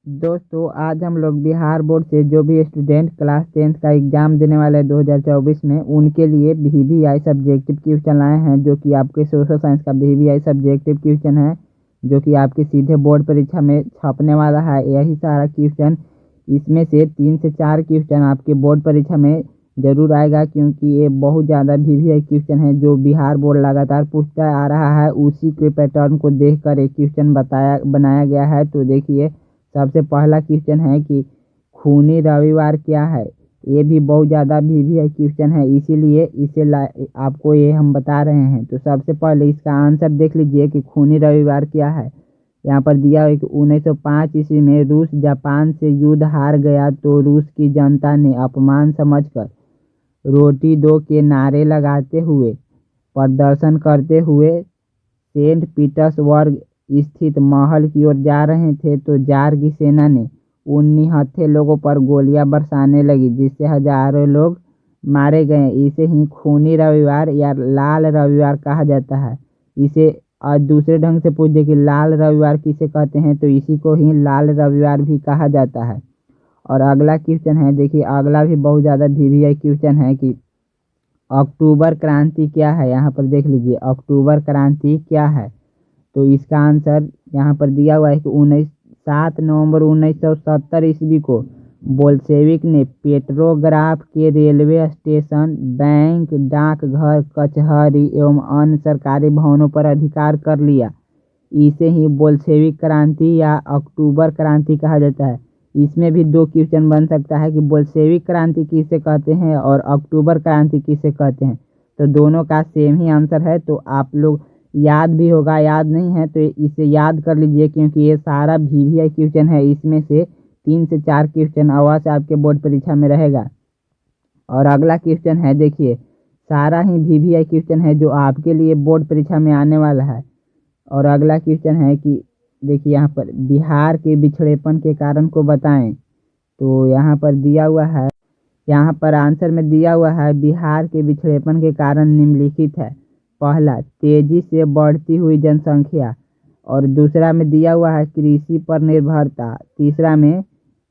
दोस्तों आज हम लोग बिहार बोर्ड से जो भी स्टूडेंट क्लास 10th का एग्ज़ाम देने वाले हैं 2024 में उनके लिए वीवीआई सब्जेक्टिव क्वेश्चन लाए हैं, जो कि आपके सोशल साइंस का वीवीआई सब्जेक्टिव क्वेश्चन है, जो कि आपके सीधे बोर्ड परीक्षा में छपने वाला है। यही सारा क्वेश्चन, इसमें से 3 से 4 क्वेश्चन आपके बोर्ड परीक्षा में ज़रूर आएगा, क्योंकि ये बहुत ज़्यादा वीवीआई क्वेश्चन है जो बिहार बोर्ड लगातार पूछता आ रहा है। उसी के पैटर्न को देखकर एक क्वेश्चन बनाया गया है। तो देखिए, सबसे पहला क्वेश्चन है कि खूनी रविवार क्या है। ये भी बहुत ज़्यादा वीवीआई क्वेश्चन है, इसीलिए आपको ये हम बता रहे हैं। तो सबसे पहले इसका आंसर देख लीजिए कि खूनी रविवार क्या है। यहाँ पर दिया है कि 1905 ईस्वी में रूस जापान से युद्ध हार गया, तो रूस की जनता ने अपमान समझकर रोटी दो के नारे लगाते हुए प्रदर्शन करते हुए सेंट पीटर्सबर्ग स्थित महल की ओर जा रहे थे, तो जार की सेना ने उन निहत्थे लोगों पर गोलियां बरसाने लगी, जिससे हजारों लोग मारे गए। इसे ही खूनी रविवार या लाल रविवार कहा जाता है। इसे आज दूसरे ढंग से पूछे कि लाल रविवार किसे कहते हैं, तो इसी को ही लाल रविवार भी कहा जाता है। और अगला क्वेश्चन है, देखिए अगला भी बहुत ज़्यादा वीवीआई क्वेश्चन है कि अक्टूबर क्रांति क्या है। यहाँ पर देख लीजिए, अक्टूबर क्रांति क्या है। तो इसका आंसर यहाँ पर दिया हुआ है कि 7 नवंबर 1970 ईस्वी को बोल्शेविक ने पेट्रोग्राफ के रेलवे स्टेशन, बैंक, डाकघर, कचहरी एवं अन्य सरकारी भवनों पर अधिकार कर लिया। इसे ही बोल्शेविक क्रांति या अक्टूबर क्रांति कहा जाता है। इसमें भी 2 क्वेश्चन बन सकता है कि बोल्शेविक क्रांति किसे कहते हैं और अक्टूबर क्रांति किसे कहते हैं। तो दोनों का सेम ही आंसर है। तो आप लोग याद भी होगा, याद नहीं है तो इसे याद कर लीजिए, क्योंकि ये सारा वीवीआई क्वेश्चन है। इसमें से 3 से 4 क्वेश्चन अवश्य आपके बोर्ड परीक्षा में रहेगा। और अगला क्वेश्चन है, देखिए सारा ही वीवीआई क्वेश्चन है जो आपके लिए बोर्ड परीक्षा में आने वाला है। और अगला क्वेश्चन है कि देखिए यहाँ पर बिहार के पिछड़ेपन के कारण को बताएं। तो यहाँ पर दिया हुआ है, यहाँ पर आंसर में दिया हुआ है बिहार के पिछड़ेपन के कारण निम्नलिखित है। पहला, तेजी से बढ़ती हुई जनसंख्या। और दूसरा में दिया हुआ है कृषि पर निर्भरता। तीसरा में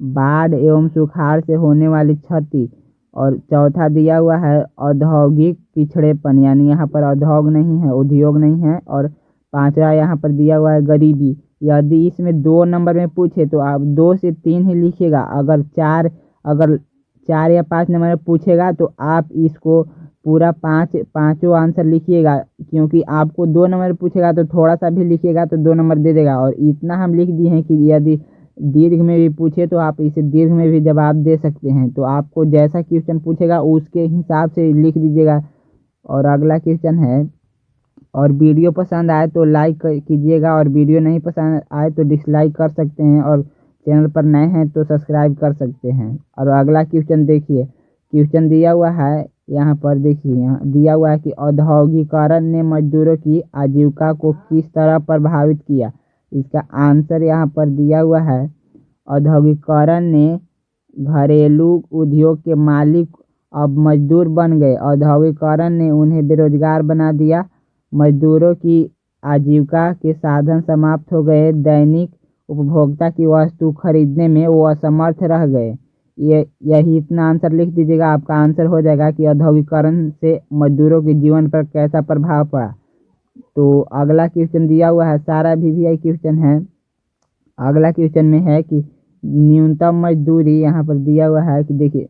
बाढ़ एवं सुखाड़ से होने वाली क्षति। और चौथा दिया हुआ है औद्योगिक पिछड़ेपन, यानी यहाँ पर उद्योग नहीं है, उद्योग नहीं है। और पांचवा यहाँ पर दिया हुआ है गरीबी। यदि इसमें 2 नंबर में पूछे तो आप 2 से 3 ही लिखिएगा। अगर 4 या 5 नंबर में पूछेगा तो आप इसको पूरा पाँचों आंसर लिखिएगा, क्योंकि आपको 2 नंबर पूछेगा तो थोड़ा सा भी लिखिएगा तो 2 नंबर दे देगा। और इतना हम लिख दिए हैं कि यदि दीर्घ में भी पूछे तो आप इसे दीर्घ में भी जवाब दे सकते हैं। तो आपको जैसा क्वेश्चन पूछेगा उसके हिसाब से लिख दीजिएगा। और अगला क्वेश्चन है, और वीडियो पसंद आए तो लाइक कीजिएगा, और वीडियो नहीं पसंद आए तो डिसलाइक कर सकते हैं, और चैनल पर नए हैं तो सब्सक्राइब कर सकते हैं। और अगला क्वेश्चन देखिए, क्वेश्चन दिया हुआ है, यहाँ पर देखिए यहाँ दिया हुआ है कि औद्योगिकरण ने मजदूरों की आजीविका को किस तरह प्रभावित किया। इसका आंसर यहाँ पर दिया हुआ है, औद्योगिकरण ने घरेलू उद्योग के मालिक अब मजदूर बन गए। औद्योगिकरण ने उन्हें बेरोजगार बना दिया। मजदूरों की आजीविका के साधन समाप्त हो गए। दैनिक उपभोक्ता की वस्तु खरीदने में वो असमर्थ रह गए। यही इतना आंसर लिख दीजिएगा, आपका आंसर हो जाएगा कि औद्योगिकरण से मजदूरों के जीवन पर कैसा प्रभाव पड़ा। तो अगला क्वेश्चन दिया हुआ है, सारा वीवीआई क्वेश्चन है। अगला क्वेश्चन में है कि न्यूनतम मजदूरी, यहाँ पर दिया हुआ है कि देखिए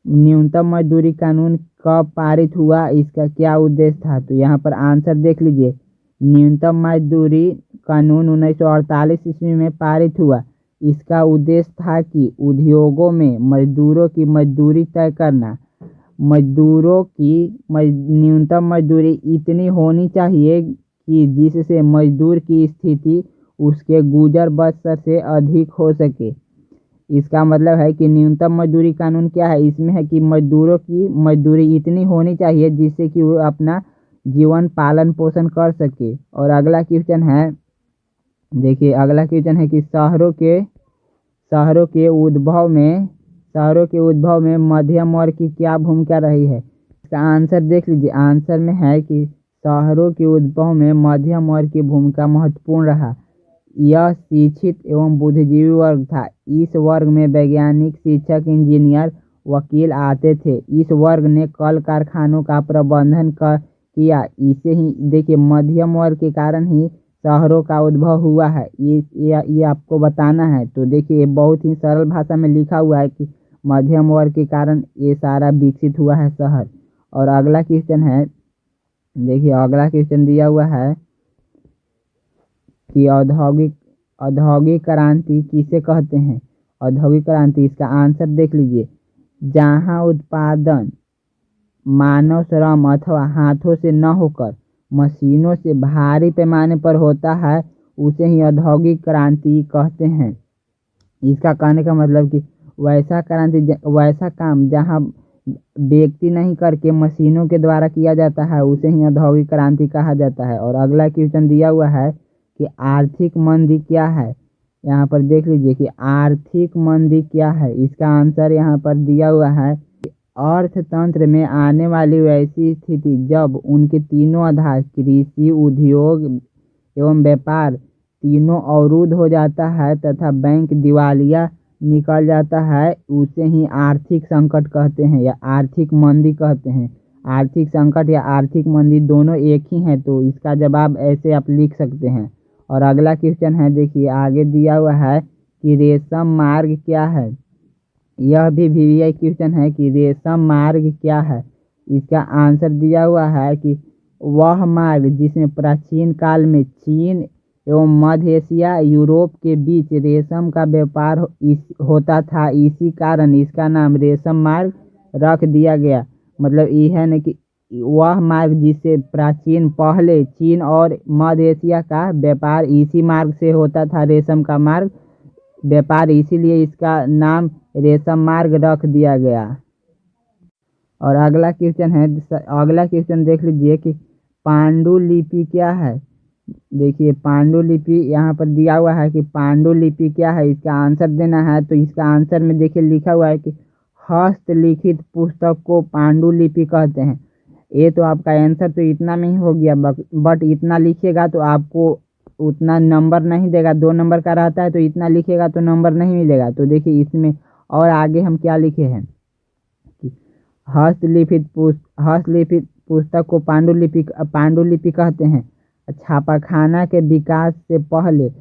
न्यूनतम मजदूरी कानून कब पारित हुआ, इसका क्या उद्देश्य था। तो यहाँ पर आंसर देख लीजिए, न्यूनतम मजदूरी कानून 1948 ईस्वी में पारित हुआ। इसका उद्देश्य था कि उद्योगों में मजदूरों की मजदूरी तय करना। मजदूरों की न्यूनतम मजदूरी इतनी होनी चाहिए कि जिससे मजदूर की स्थिति उसके गुजर बसर से अधिक हो सके। इसका मतलब है कि न्यूनतम मजदूरी कानून क्या है, इसमें है कि मजदूरों की मजदूरी इतनी होनी चाहिए जिससे कि वो अपना जीवन पालन पोषण कर सके। और अगला क्वेश्चन है, देखिए अगला क्वेश्चन है कि शहरों के उद्भव में मध्यम वर्ग की क्या भूमिका रही है। इसका आंसर देख लीजिए, आंसर में है कि शहरों के उद्भव में मध्यम वर्ग की भूमिका महत्वपूर्ण रहा। यह शिक्षित एवं बुद्धिजीवी वर्ग था। इस वर्ग में वैज्ञानिक, शिक्षक, इंजीनियर, वकील आते थे। इस वर्ग ने कल कारखानों का प्रबंधन किया। इसे ही देखिए मध्यम वर्ग के कारण ही शहरों का उद्भव हुआ है। ये आपको बताना है। तो देखिए बहुत ही सरल भाषा में लिखा हुआ है कि मध्यम वर्ग के कारण ये सारा विकसित हुआ है शहर। और अगला क्वेश्चन है, देखिए अगला क्वेश्चन दिया हुआ है कि औद्योगिक क्रांति किसे कहते हैं। औद्योगिक क्रांति, इसका आंसर देख लीजिए। जहां उत्पादन मानव श्रम अथवा हाथों से न होकर मशीनों से भारी पैमाने पर होता है, उसे ही औद्योगिक क्रांति कहते हैं। इसका कहने का मतलब कि वैसा काम जहां व्यक्ति नहीं करके मशीनों के द्वारा किया जाता है, उसे ही औद्योगिक क्रांति कहा जाता है। और अगला क्वेश्चन दिया हुआ है कि आर्थिक मंदी क्या है। यहाँ पर देख लीजिए कि आर्थिक मंदी क्या है। इसका आंसर यहाँ पर दिया हुआ है कि अर्थतंत्र में आने वाली वैसी स्थिति जब उनके तीनों आधार कृषि, उद्योग एवं व्यापार तीनों अवरुद्ध हो जाता है तथा बैंक दिवालिया निकल जाता है, उसे ही आर्थिक संकट कहते हैं या आर्थिक मंदी कहते हैं। आर्थिक संकट या आर्थिक मंदी दोनों एक ही हैं, तो इसका जवाब ऐसे आप लिख सकते हैं। और अगला क्वेश्चन है, देखिए आगे दिया हुआ है कि रेशम मार्ग क्या है। यह भी वीवीआई क्वेश्चन है कि रेशम मार्ग क्या है। इसका आंसर दिया हुआ है कि वह मार्ग जिसमें प्राचीन काल में चीन एवं मध्य एशिया, यूरोप के बीच रेशम का व्यापार होता था, इसी कारण इसका नाम रेशम मार्ग रख दिया गया। मतलब यह है न कि वह मार्ग जिससे प्राचीन पहले चीन और मध्य एशिया का व्यापार इसी मार्ग से होता था, रेशम का मार्ग व्यापार, इसीलिए इसका नाम रेशम मार्ग रख दिया गया। और अगला क्वेश्चन है, अगला क्वेश्चन देख लीजिए कि पांडुलिपि क्या है। देखिए पांडुलिपि यहाँ पर दिया हुआ है कि पांडुलिपि क्या है, इसका आंसर देना है। तो इसका आंसर में देखिए लिखा हुआ है कि हस्तलिखित पुस्तक को पांडुलिपि कहते हैं। ये तो आपका आंसर तो इतना में ही हो गया, बट इतना लिखिएगा तो आपको उतना नंबर नहीं देगा। 2 नंबर का रहता है तो इतना लिखिएगा तो नंबर नहीं मिलेगा। तो देखिए इसमें और आगे हम क्या लिखे हैं कि हस्तलिखित पुस्तक को पांडुलिपि कहते हैं। छापाखाना के विकास से पहले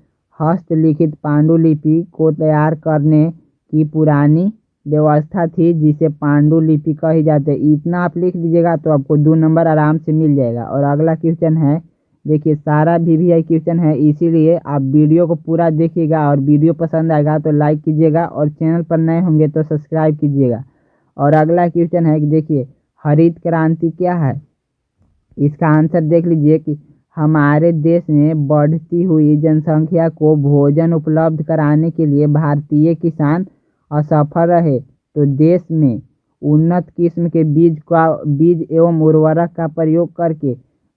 हस्तलिखित पांडुलिपि को तैयार करने की पुरानी व्यवस्था थी, जिसे पांडुलिपि कही जाती है। इतना आप लिख दीजिएगा तो आपको 2 नंबर आराम से मिल जाएगा। और अगला क्वेश्चन है, देखिए सारा वीवीआई क्वेश्चन है, इसीलिए आप वीडियो को पूरा देखिएगा और वीडियो पसंद आएगा तो लाइक कीजिएगा और चैनल पर नए होंगे तो सब्सक्राइब कीजिएगा। और अगला क्वेश्चन है कि देखिए हरित क्रांति क्या है। इसका आंसर देख लीजिए कि हमारे देश में बढ़ती हुई जनसंख्या को भोजन उपलब्ध कराने के लिए भारतीय किसान असफल रहे, तो देश में उन्नत किस्म के बीज एवं उर्वरक का प्रयोग करके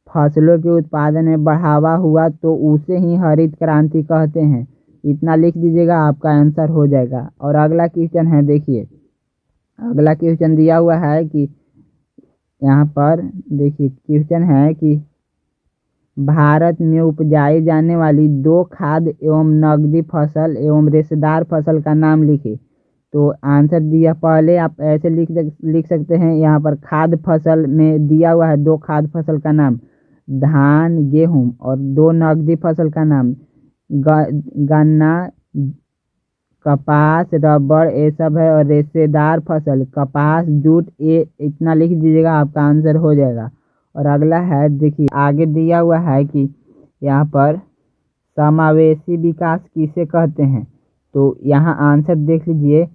फसलों के उत्पादन में बढ़ावा हुआ, तो उसे ही हरित क्रांति कहते हैं। इतना लिख दीजिएगा, आपका आंसर हो जाएगा। और अगला क्वेश्चन है, देखिए अगला क्वेश्चन दिया हुआ है कि यहाँ पर देखिए क्वेश्चन है कि भारत में उपजाई जाने वाली 2 खाद्य एवं नगदी फसल एवं रेशेदार फसल का नाम लिखे। तो आंसर दिया, पहले आप ऐसे लिख सकते हैं। यहाँ पर खाद्य फसल में दिया हुआ है 2 खाद्य फसल का नाम, धान, गेहूं, और 2 नगदी फसल का नाम गन्ना, कपास, रबड़, ये सब है। और रेशेदार फसल कपास, जूट, ये इतना लिख दीजिएगा, आपका आंसर हो जाएगा। और अगला है, देखिए आगे दिया हुआ है कि यहाँ पर समावेशी विकास किसे कहते हैं। तो यहाँ आंसर देख लीजिए,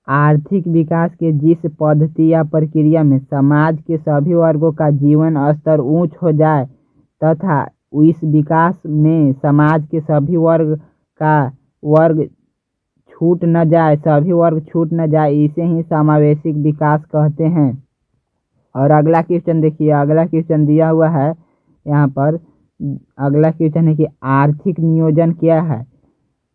आर्थिक विकास के जिस पद्धति या प्रक्रिया में समाज के सभी वर्गों का जीवन स्तर ऊंच हो जाए तथा इस विकास में समाज के सभी वर्ग छूट न जाए, सभी वर्ग छूट न जाए, इसे ही समावेशिक विकास कहते हैं। और अगला क्वेश्चन देखिए, अगला क्वेश्चन दिया हुआ है यहाँ पर, अगला क्वेश्चन है कि आर्थिक नियोजन क्या है।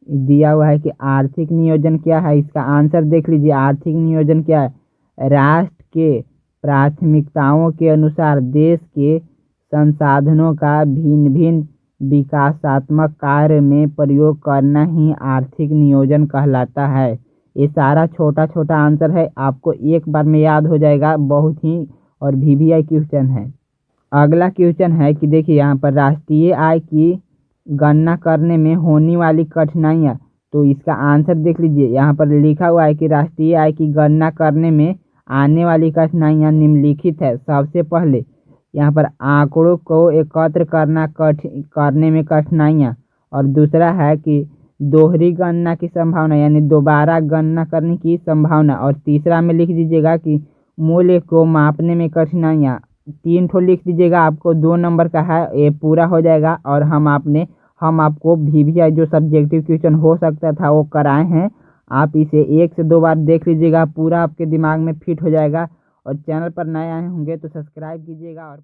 दिया हुआ है कि आर्थिक नियोजन क्या है। इसका आंसर देख लीजिए, आर्थिक नियोजन क्या है। राष्ट्र के प्राथमिकताओं के अनुसार देश के संसाधनों का भिन्न भिन्न विकासात्मक कार्य में प्रयोग करना ही आर्थिक नियोजन कहलाता है। ये सारा छोटा छोटा आंसर है, आपको एक बार में याद हो जाएगा, बहुत ही और वीवीआई क्वेश्चन है। अगला क्वेश्चन है कि देखिए यहाँ पर राष्ट्रीय आय की गणना करने में होने वाली कठिनाइयाँ। तो इसका आंसर देख लीजिए, यहाँ पर लिखा हुआ है कि राष्ट्रीय आय की गणना करने में आने वाली कठिनाइयाँ निम्नलिखित है। सबसे पहले यहाँ पर आंकड़ों को एकत्र करने में कठिनाइयाँ, और दूसरा है कि दोहरी गणना की संभावना यानी दोबारा गणना करने की संभावना, और तीसरा में लिख दीजिएगा कि मूल्य को मापने में कठिनाइयाँ। 3 ठो लिख दीजिएगा, आपको 2 नंबर का है, ये पूरा हो जाएगा। और हम आपको वीवीआई जो सब्जेक्टिव क्वेश्चन हो सकता था वो कराए हैं। आप इसे 1 से 2 बार देख लीजिएगा, पूरा आपके दिमाग में फिट हो जाएगा। और चैनल पर नए आए होंगे तो सब्सक्राइब कीजिएगा और